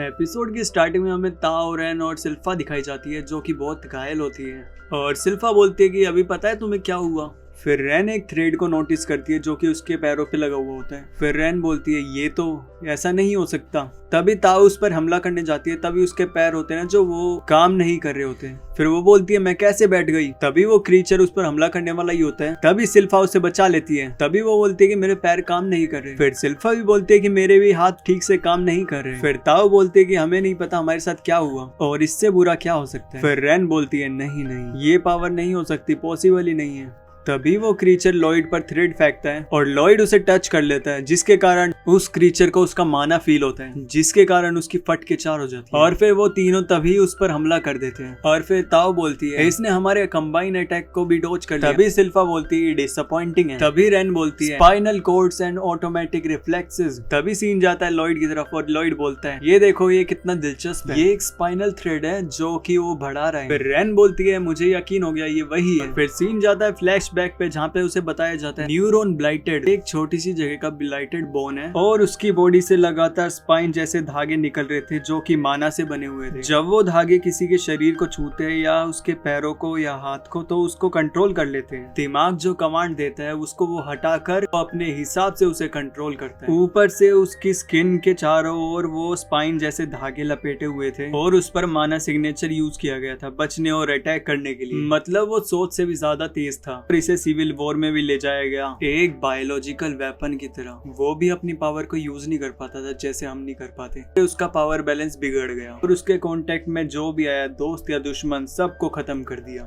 Episode की starting में हमें ताओ, रेन और सिल्फा दिखाई जाती है जो कि बहुत घायल होती है और सिल्फा बोलती है कि अभी पता है तुम्हें क्या हुआ। फिर रेन एक थ्रेड को नोटिस करती है जो कि उसके पैरों पे लगा हुआ होता है। फिर रेन बोलती है ये तो ऐसा नहीं हो सकता। तभी ताओ उस पर हमला करने जाती है। तभी उसके पैर होते हैं जो वो काम नहीं कर रहे होते हैं। फिर वो बोलती है मैं कैसे बैठ गई। तभी वो क्रीचर उस पर हमला करने वाला ही होता है। तभी सिल्फा उसे बचा लेती है। तभी वो बोलती है कि मेरे पैर काम नहीं कर रहे। फिर सिल्फा भी बोलती है कि मेरे भी हाथ ठीक से काम नहीं कर रहे। फिर ताओ बोलती है कि हमें नहीं पता हमारे साथ क्या हुआ और इससे बुरा क्या हो सकता है। फिर रेन बोलती है नहीं ये पावर नहीं हो सकती, पॉसिबल ही नहीं है। तभी वो क्रीचर लॉयड पर थ्रेड फेंकता है और लॉयड उसे टच कर लेता है जिसके कारण उस क्रीचर को उसका माना फील होता है जिसके कारण उसकी फट के चार हो जाती है और फिर वो तीनों तभी उस पर हमला कर देते हैं। और फिर ताओ बोलती है इसने हमारे कंबाइन अटैक को भी डॉज कर लिया। तभी सिल्फा बोलती है डिसअपॉइंटिंग है। तभी रेन बोलती है spinal cords and automatic reflexes. तभी सीन जाता है लॉयड की तरफ और लॉयड बोलता है ये देखो ये कितना दिलचस्प है, ये एक स्पाइनल थ्रेड है जो कि वो बढ़ा रहा है। फिर रेन बोलती है मुझे यकीन हो गया ये वही है। फिर सीन जाता है फ्लैश बैक पे जहाँ पे उसे बताया जाता है न्यूरॉन ब्लाइटेड एक छोटी सी जगह का ब्लाइटेड बोन है और उसकी बॉडी से लगातार स्पाइन जैसे धागे निकल रहे थे जो कि माना से बने हुए थे। जब वो धागे किसी के शरीर को छूते हैं या उसके पैरों को या हाथ को तो उसको कंट्रोल कर लेते हैं। दिमाग जो कमांड देता है उसको वो हटाकर अपने हिसाब से उसे कंट्रोल करता है। ऊपर से उसकी स्किन के चारों ओर वो स्पाइन जैसे धागे लपेटे हुए थे और उस पर माना सिग्नेचर यूज किया गया था बचने और अटैक करने के लिए। मतलब वो सोच से भी ज्यादा तेज था और इसे सिविल वॉर में भी ले जाया गया एक बायोलॉजिकल वेपन की तरह। वो भी अपनी पावर को यूज नहीं कर पाता था जैसे हम नहीं कर पाते। उसका पावर बैलेंस बिगड़ गया और उसके कांटेक्ट में जो भी आया दोस्त या दुश्मन सबको खत्म कर दिया।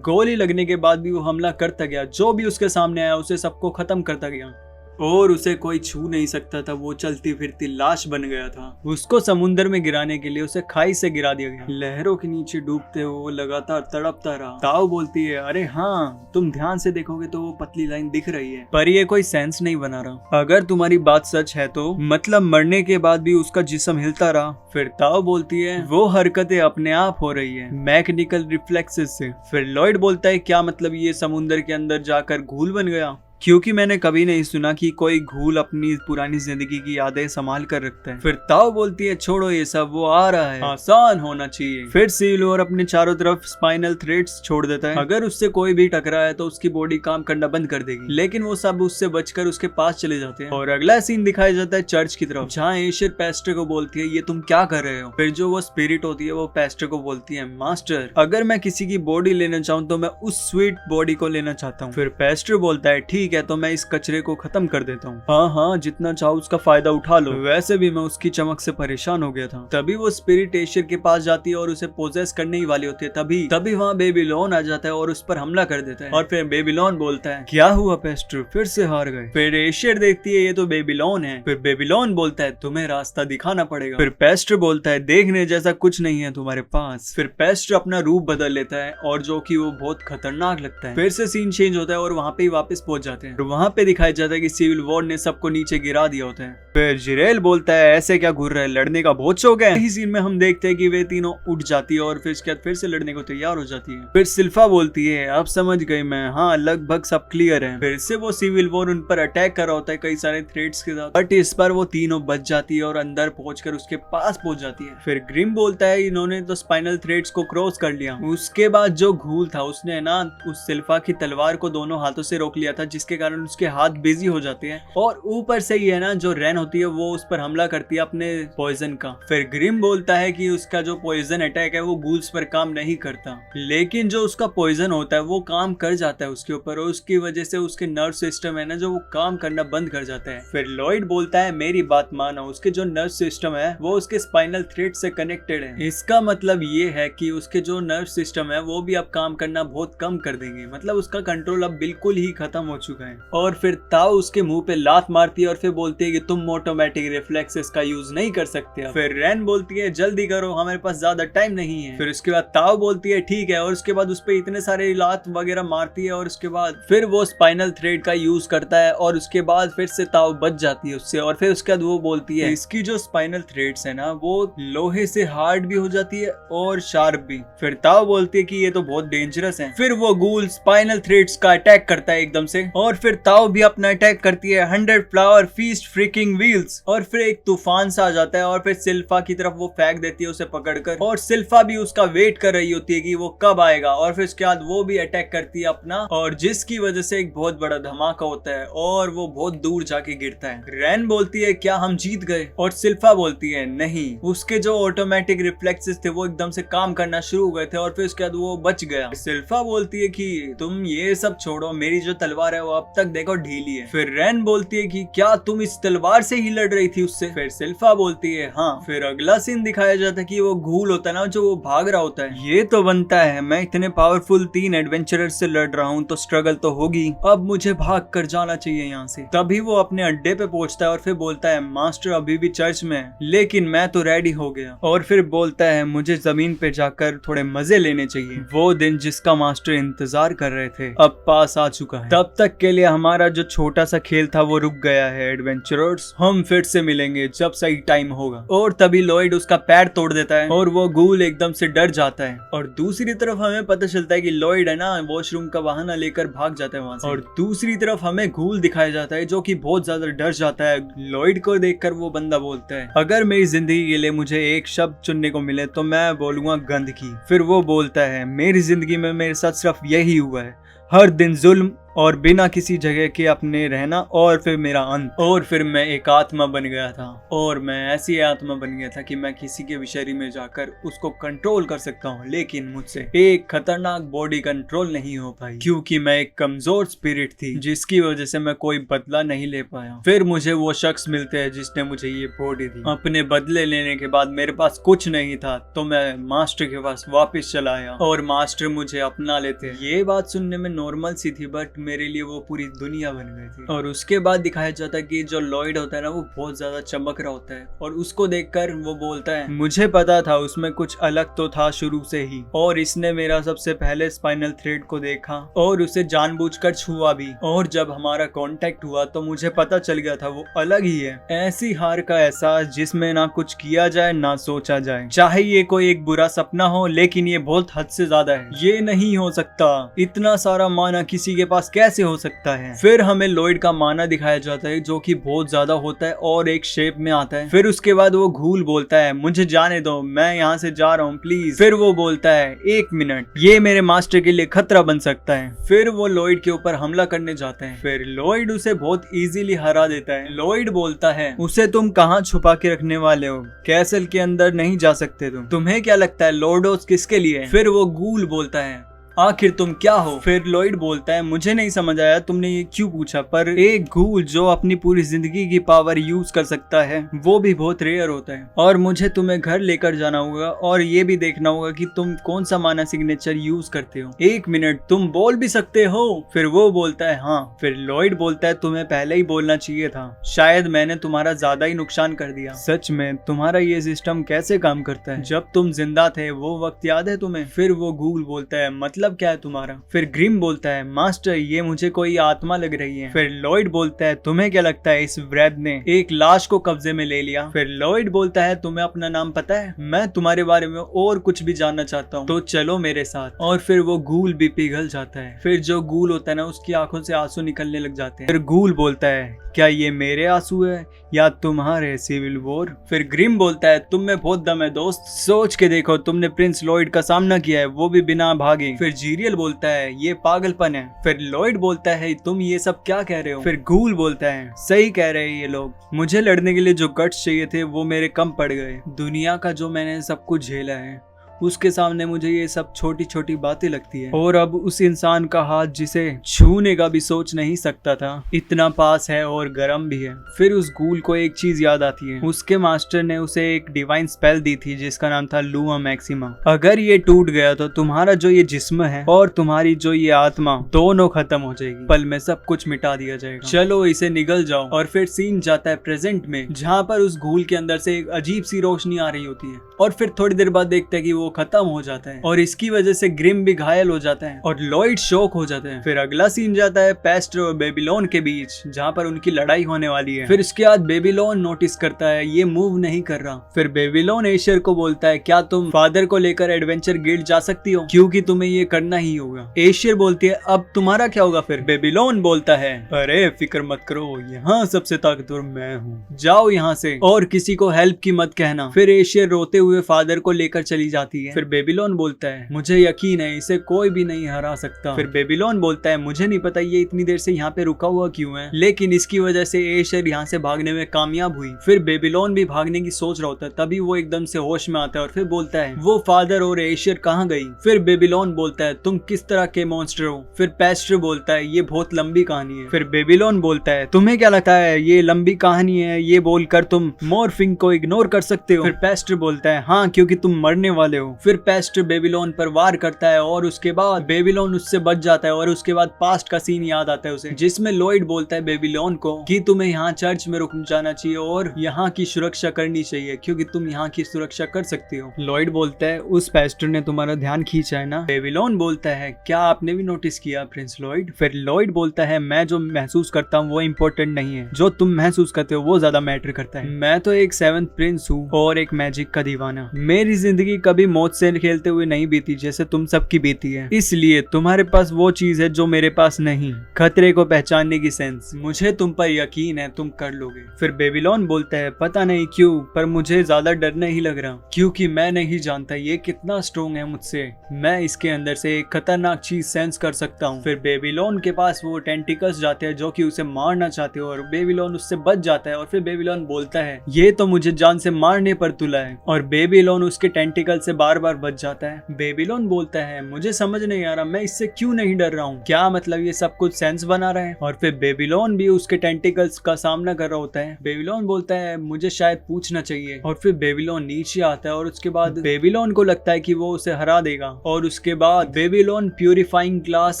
गोली लगने के बाद भी वो हमला करता गया, जो भी उसके सामने आया उसे सबको खत्म करता गया और उसे कोई छू नहीं सकता था। वो चलती फिरती लाश बन गया था। उसको समुद्र में गिराने के लिए उसे खाई से गिरा दिया गया। लहरों के नीचे डूबते हुए वो लगातार तड़पता रहा। ताओ बोलती है अरे हाँ तुम ध्यान से देखोगे तो वो पतली लाइन दिख रही है पर ये कोई सेंस नहीं बना रहा। अगर तुम्हारी बात सच है तो मतलब मरने के बाद भी उसका जिस्म हिलता रहा। फिर ताओ बोलती है वो हरकतें अपने आप हो रही है मैकेनिकल रिफ्लेक्सेस से। फिर लॉयड बोलता है क्या मतलब ये समुद्र के अंदर जाकर घूल बन गया, क्योंकि मैंने कभी नहीं सुना कि कोई घूल अपनी पुरानी जिंदगी की यादें संभाल कर रखता है। फिर ताओ बोलती है छोड़ो ये सब, वो आ रहा है, आसान होना चाहिए। फिर सिविल वॉर अपने चारों तरफ स्पाइनल थ्रेड्स छोड़ देता है। अगर उससे कोई भी टकराया तो उसकी बॉडी काम करना बंद कर देगी, लेकिन वो सब उससे बचकर उसके पास चले जाते हैं। और अगला सीन दिखाया जाता है चर्च की तरफ जहाँ एशियर पेस्टर को बोलती है ये तुम क्या कर रहे हो। फिर जो वो स्पिरिट होती है वो पेस्टर को बोलती है मास्टर अगर मैं किसी की बॉडी लेना चाहूँ तो मैं उस स्वीट बॉडी को लेना चाहता हूँ। फिर पेस्टर बोलता है ठीक है तो मैं इस कचरे को खत्म कर देता हूँ। हाँ जितना चाहो उसका फायदा उठा लो, वैसे भी मैं उसकी चमक से परेशान हो गया था। तभी वो स्पिरिट एशियर के पास जाती है और उसे पोजेस करने ही वाली होती है। तभी वहाँ बेबीलोन आ जाता है और उस पर हमला कर देता है। और फिर बेबीलोन बोलता है क्या हुआ पेस्टर, फिर से हार गए। फिर एशियर देखती है ये तो बेबीलोन है। फिर बेबीलोन बोलता है तुम्हें रास्ता दिखाना पड़ेगा। फिर पेस्टर बोलता है देखने जैसा कुछ नहीं है तुम्हारे पास। फिर पेस्टर अपना रूप बदल लेता है और जो कि वो बहुत खतरनाक लगता है। फिर से सीन चेंज होता है और वहाँ पे ही वापस पहुंच जाते हैं। वहाँ पे दिखाया जाता है कि सिविल वॉर ने सबको नीचे गिरा दिया होता है। फिर जिरेल बोलता है ऐसे क्या घूर रहे, लड़ने का बहुत शौक है। इसी सीन में हम देखते हैं कि वे तीनों उठ जाती है और फिर इसके बाद फिर से लड़ने को तैयार हो जाती है। फिर सिल्फा बोलती है अब समझ गई मैं, हाँ लगभग सब क्लियर है। फिर से वो सिविल वॉर उन पर अटैक कर रहा होता है कई सारे थ्रेड्स के साथ, बट इस पर वो तीनों बच जाती है और अंदर पहुंचकर उसके पास पहुंच जाती है। फिर ग्रिम बोलता है इन्होंने तो स्पाइनल थ्रेड्स को क्रॉस कर लिया। उसके बाद जो घूल था उसने ना उस सिल्फा की तलवार को दोनों हाथों से रोक लिया था जिसके कारण उसके हाथ बिजी हो जाते हैं और ऊपर से ही है ना जो रेन होती है वो उस पर हमला करती है अपने पॉइजन का। फिर ग्रिम बोलता है कि उसका जो पॉइजन अटैक है वो गूल्स पर काम नहीं करता, लेकिन जो उसका पॉइजन होता है वो काम कर जाता है उसके ऊपर और उसकी वजह से उसके नर्व सिस्टम है ना जो वो काम करना बंद कर जाता है। फिर लॉयड बोलता है मेरी बात मानो, उसके जो नर्व सिस्टम है वो उसके स्पाइनल थ्रेड से कनेक्टेड है। इसका मतलब ये है कि उसके जो नर्व सिस्टम है वो भी अब काम करना बहुत कम कर देंगे, मतलब उसका कंट्रोल अब बिल्कुल ही खत्म हो चुका है। और फिर ताओ उसके मुंह पे लात मारती है और फिर बोलती है कि तुम ऑटोमेटिक रिफ्लेक्सेस का यूज नहीं कर सकते। फिर रेन बोलती है जल्दी करो हमारे पास ज्यादा टाइम नहीं है। फिर उसके बाद ताओ बोलती है ठीक है और उसके बाद उस पे इतने सारे लात वगैरह मारती है और उसके बाद फिर वो स्पाइनल थ्रेड का यूज करता है और उसके बाद फिर से ताओ बच जाती है उससे। और फिर उसके बाद वो बोलती है इसकी जो स्पाइनल थ्रेड्स है ना वो लोहे से हार्ड भी हो जाती है और शार्प भी। फिर ताओ बोलती है कि ये तो बहुत डेंजरस है। फिर वो गूल स्पाइनल थ्रेड्स का अटैक करता है एकदम से और फिर ताओ भी अपना अटैक करती है 100 फ्लावर फीस्ट फ्रीकिंग व्हील्स। और फिर एक तूफान सा आ जाता है और फिर सिल्फा की तरफ वो फेंक देती है उसे पकड़कर, और सिल्फा भी उसका वेट कर रही होती है कि वो कब आएगा, और फिर उसके बाद वो भी अटैक करती है अपना, और जिसकी वजह से एक बहुत बड़ा धमाका होता है और वो बहुत दूर जाके गिरता है। रैन बोलती है क्या हम जीत गए, और सिल्फा बोलती है नहीं, उसके जो ऑटोमेटिक रिफ्लेक्सेस थे वो एकदम से काम करना शुरू हो गए थे और फिर उसके बाद वो बच गया। सिल्फा बोलती है कि तुम ये सब छोड़ो, मेरी जो तलवार है वो अब तक देखो ढीली है। फिर रैन बोलती है कि क्या तुम इस तलवार से ही लड़ रही थी उससे। फिर सिल्फा बोलती है हाँ। फिर अगला सीन दिखाया जाता है कि वो घूल होता है ना जो वो भाग रहा होता है, ये तो बनता है मैं इतने पावरफुल 3 एडवेंचरर से लड़ रहा हूँ तो स्ट्रगल तो होगी, अब मुझे भाग कर जाना चाहिए यहाँ से। तभी वो अपने अड्डे पे पहुंचता है और फिर बोलता है मास्टर अभी भी चर्च में है लेकिन मैं तो रेडी हो गया, और फिर बोलता है मुझे जमीन पे जाकर थोड़े मजे लेने चाहिए। वो दिन जिसका मास्टर इंतजार कर रहे थे अब पास आ चुका है, तब तक के लिए हमारा जो छोटा सा खेल था वो रुक गया है एडवेंचरर्स, हम फिर से मिलेंगे जब सही टाइम होगा। और तभी लॉयड उसका पैर तोड़ देता है और वो गूल एकदम से डर जाता है, और दूसरी तरफ हमें पता चलता है कि लॉयड है ना वॉशरूम का बहाना लेकर भाग जाता है वहां से, और दूसरी तरफ हमें घूल दिखाया जाता है जो कि बहुत ज्यादा डर जाता है। लॉयड को देखकर वो बंदा बोलता है अगर मेरी जिंदगी के लिए मुझे एक शब्द चुनने को मिले तो मैं बोलूंगा गंदगी। फिर वो बोलता है मेरी जिंदगी में मेरे साथ सिर्फ यही हुआ है, हर दिन जुल्म और बिना किसी जगह के अपने रहना, और फिर मेरा अंत, और फिर मैं एक आत्मा बन गया था, और मैं ऐसी आत्मा बन गया था कि मैं किसी के विषय में जाकर उसको कंट्रोल कर सकता हूँ, लेकिन मुझसे एक खतरनाक बॉडी कंट्रोल नहीं हो पाई क्योंकि मैं एक कमजोर स्पिरिट थी जिसकी वजह से मैं कोई बदला नहीं ले पाया। फिर मुझे वो शख्स मिलते हैं जिसने मुझे ये बॉडी दी। अपने बदले लेने के बाद मेरे पास कुछ नहीं था तो मैं मास्टर के पास वापस चला आया और मास्टर मुझे अपना लेते। ये बात सुनने में नॉर्मल सी थी बट मेरे लिए वो पूरी दुनिया बन गई थी। और उसके बाद दिखाया जाता है कि जो लॉयड होता है ना वो बहुत ज्यादा चमक रहा होता है, और उसको देखकर वो बोलता है मुझे पता था उसमें कुछ अलग तो था शुरू से ही, और इसने मेरा सबसे पहले स्पाइनल थ्रेड को देखा और उसे जानबूझकर छुआ भी, और जब हमारा कांटेक्ट हुआ तो मुझे पता चल गया था वो अलग ही है। ऐसी हार का एहसास जिसमें ना कुछ किया जाए ना सोचा जाए, चाहे ये कोई एक बुरा सपना हो लेकिन ये बहुत हद से ज्यादा है, ये नहीं हो सकता, इतना सारा माना किसी के पास कैसे हो सकता है। फिर हमें लॉयड का माना दिखाया जाता है जो कि बहुत ज्यादा होता है और एक शेप में आता है। फिर उसके बाद वो घूल बोलता है मुझे जाने दो, मैं यहाँ से जा रहा हूँ प्लीज। फिर वो बोलता है 1 मिनट, ये मेरे मास्टर के लिए खतरा बन सकता है। फिर वो लॉयड के ऊपर हमला करने जाते हैं, फिर लॉयड उसे बहुत इजीली हरा देता है। लॉयड बोलता है उसे तुम कहाँ छुपा के रखने वाले हो, कैसल के अंदर नहीं जा सकते तुम्हें क्या लगता है लॉर्डोस किसके लिए? फिर वो घूल बोलता है आखिर तुम क्या हो? फिर लॉयड बोलता है मुझे नहीं समझ आया तुमने ये क्यों पूछा, पर एक घूल जो अपनी पूरी जिंदगी की पावर यूज कर सकता है वो भी बहुत रेयर होता है, और मुझे तुम्हें घर लेकर जाना होगा और ये भी देखना होगा कि तुम कौन सा माना सिग्नेचर यूज करते हो। 1 मिनट, तुम बोल भी सकते हो? फिर वो बोलता है हाँ। फिर लॉयड बोलता है तुम्हें पहले ही बोलना चाहिए था, शायद मैंने तुम्हारा ज्यादा ही नुकसान कर दिया। सच में तुम्हारा ये सिस्टम कैसे काम करता है? जब तुम जिंदा थे वो वक्त याद है तुम्हें? फिर वो घूल बोलता है मतलब क्या है तुम्हारा? फिर ग्रिम बोलता है मास्टर ये मुझे कोई आत्मा लग रही है। फिर लॉयड बोलता है तुम्हें क्या लगता है इस वृद्ध ने एक लाश को कब्जे में ले लिया? फिर लॉयड बोलता है तुम्हें अपना नाम पता है? मैं तुम्हारे बारे में और कुछ भी जानना चाहता हूँ तो चलो मेरे साथ। और फिर वो घूल भी पिघल जाता है। फिर जो घूल होता है ना उसकी आंखों से आंसू निकलने लग जाते हैं। फिर घूल बोलता है क्या ये मेरे आंसू है या तुम्हारे सिविल वॉर? फिर ग्रिम बोलता है तुम में बहुत दम है दोस्त, सोच के देखो तुमने प्रिंस लॉयड का सामना किया है वो भी बिना भागे। फिर जीरियल बोलता है ये पागलपन है। फिर लॉयड बोलता है तुम ये सब क्या कह रहे हो? फिर घूल बोलता है सही कह रहे हैं ये लोग, मुझे लड़ने के लिए जो गट्स चाहिए थे वो मेरे कम पड़ गए। दुनिया का जो मैंने सब कुछ झेला है उसके सामने मुझे ये सब छोटी छोटी बातें लगती है, और अब उस इंसान का हाथ जिसे छूने का भी सोच नहीं सकता था इतना पास है और गर्म भी है। फिर उस घूल को एक चीज याद आती है, उसके मास्टर ने उसे एक डिवाइन स्पेल दी थी जिसका नाम था लुआ मैक्सिमा। अगर ये टूट गया तो तुम्हारा जो ये जिस्म है और तुम्हारी जो ये आत्मा दोनों खत्म हो जाएगी, पल में सब कुछ मिटा दिया जाएगा, चलो इसे निगल जाओ। और फिर सीन जाता है प्रेजेंट में जहाँ पर उस घूल के अंदर से एक अजीब सी रोशनी आ रही होती है, और फिर थोड़ी देर बाद देखते हैं कि वो खत्म हो जाता है और इसकी वजह से ग्रिम भी घायल हो जाता है और लॉयड शॉक हो जाते हैं। फिर अगला सीन जाता है पेस्टर और बेबीलोन के बीच, जहाँ पर उनकी लड़ाई होने वाली है। फिर इसके बाद बेबीलोन नोटिस करता है ये मूव नहीं कर रहा। फिर बेबीलोन एशियर को बोलता है क्या तुम फादर को लेकर एडवेंचर गिल्ड जा सकती हो, क्योंकि तुम्हें ये करना ही होगा। एशियर बोलती है अब तुम्हारा क्या होगा। फिर बेबीलोन बोलता है अरे फिक्र मत करो, यहाँ सबसे ताकतवर मैं हूँ, जाओ यहाँ से और किसी को हेल्प की मत कहना। फिर एशियर रोते हुए फादर को लेकर चली जाती है। फिर बेबीलोन बोलता है मुझे यकीन है इसे कोई भी नहीं हरा सकता। फिर बेबीलोन बोलता है मुझे नहीं पता ये इतनी देर से यहाँ पे रुका हुआ क्यों है, लेकिन इसकी वजह से एशियर यहाँ से भागने में कामयाब हुई। फिर बेबीलोन भी भागने की सोच रहा होता है, तभी वो एकदम से होश में आता है और फिर बोलता है वो फादर और एशियर कहाँ गई। फिर बेबीलोन बोलता है तुम किस तरह के मॉन्स्टर हो। फिर पेस्टर बोलता है ये बहुत लंबी कहानी है। फिर बेबीलोन बोलता है तुम्हें क्या लगता है ये लंबी कहानी है, ये बोलकर तुम मॉर्फिंग को इग्नोर कर सकते हो। फिर पेस्टर बोलता है हाँ क्योंकि तुम मरने वाले हो। फिर पेस्टर बेबीलोन पर वार करता है और उसके बाद बेबीलोन उससे बच जाता है और उसके बाद पास्ट का सीन याद आता है उसे, जिसमें लॉयड बोलता है बेबीलोन को कि तुम्हें यहाँ चर्च में रुक जाना चाहिए और यहाँ की सुरक्षा करनी चाहिए क्योंकि तुम यहाँ की सुरक्षा कर सकती हो। लॉयड बोलता है उस पेस्टर ने तुम्हारा ध्यान खींचा है ना। बेबीलोन बोलता है क्या आपने भी नोटिस किया प्रिंस लॉयड। फिर लॉयड बोलता है मैं जो महसूस करता हूँ वो इम्पोर्टेंट नहीं है, जो तुम महसूस करते हो वो ज्यादा मैटर करता है। मैं तो एक 7th प्रिंस हूँ और एक मैजिक का दीवाना। मेरी जिंदगी कभी मौत से खेलते हुए नहीं बीती जैसे तुम सबकी बीती है, इसलिए तुम्हारे पास वो चीज है जो मेरे पास नहीं, खतरे को पहचानने की सेंस। मुझे तुम पर यकीन है तुम कर लोगे। फिर बेबीलोन बोलता है पता नहीं क्यों पर मुझे ज्यादा डर नहीं लग रहा, क्योंकि मैं नहीं जानता ये कितना स्ट्रोंग है मुझसे, मैं इसके अंदर से एक खतरनाक चीज सेंस कर सकता हूँ। फिर बेबीलोन के पास वो टेंटिकल्स जाते हैं जो कि उसे मारना चाहते हो और बेबीलोन उससे बच जाता है और फिर बेबीलोन बोलता है ये तो मुझे जान से मारने पर तुला है और बेबीलोन उसके टेंटिकल से बार बार बच जाता है। बेबीलोन बोलता है मुझे समझ नहीं आ रहा मैं इससे क्यों नहीं डर रहा हूँ, क्या मतलब ये सब कुछ सेंस बना रहा है। और फिर बेबीलोन भी उसके टेंटिकल्स का सामना कर रहा होता है। बेबीलोन बोलता है मुझे शायद पूछना चाहिए और फिर बेबीलोन नीचे आता है और उसके बाद बेबीलोन को लगता है कि वो उसे हरा देगा और उसके बाद बेबीलोन प्यूरिफाइंग ग्लास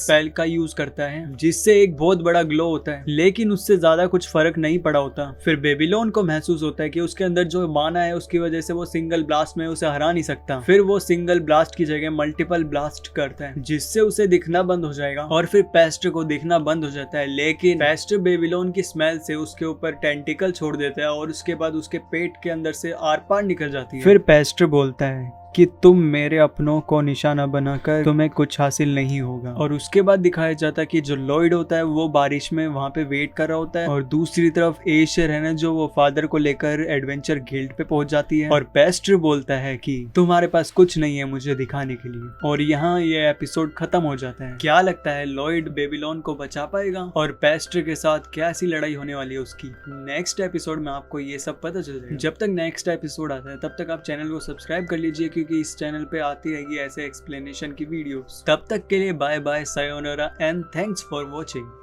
स्पेल का यूज करता है जिससे एक बहुत बड़ा ग्लो होता है, लेकिन उससे ज्यादा कुछ फर्क नहीं पड़ा होता। फिर बेबीलोन को महसूस होता है कि उसके अंदर जो माना है उसकी वजह से वो सिंगल ब्लास्ट में उसे हरा नहीं सकता। फिर वो सिंगल ब्लास्ट की जगह मल्टीपल ब्लास्ट करता है जिससे उसे दिखना बंद हो जाएगा और फिर पेस्टर को दिखना बंद हो जाता है, लेकिन पेस्टर बेबीलोन की स्मेल से उसके ऊपर टेंटिकल छोड़ देता है और उसके बाद उसके पेट के अंदर से आर पार निकल जाती है। फिर पेस्टर बोलता है कि तुम मेरे अपनों को निशाना बनाकर तुम्हें कुछ हासिल नहीं होगा। और उसके बाद दिखाया जाता है कि जो लॉयड होता है वो बारिश में वहाँ पे वेट कर रहा होता है और दूसरी तरफ एशियर है ना जो वो फादर को लेकर एडवेंचर गिल्ड पे पहुंच जाती है और पेस्टर बोलता है कि तुम्हारे पास कुछ नहीं है मुझे दिखाने के लिए। और यहाँ ये एपिसोड खत्म हो जाता है। क्या लगता है लॉयड बेबीलोन को बचा पाएगा और पेस्टर के साथ कैसी लड़ाई होने वाली है उसकी? नेक्स्ट एपिसोड में आपको ये सब पता चल जाएगा। जब तक नेक्स्ट एपिसोड आता है तब तक आप चैनल को सब्सक्राइब कर लीजिए क्योंकि इस चैनल पे आती रहेगी ऐसे एक्सप्लेनेशन की वीडियोस। तब तक के लिए bye bye, sayonara and thanks for watching.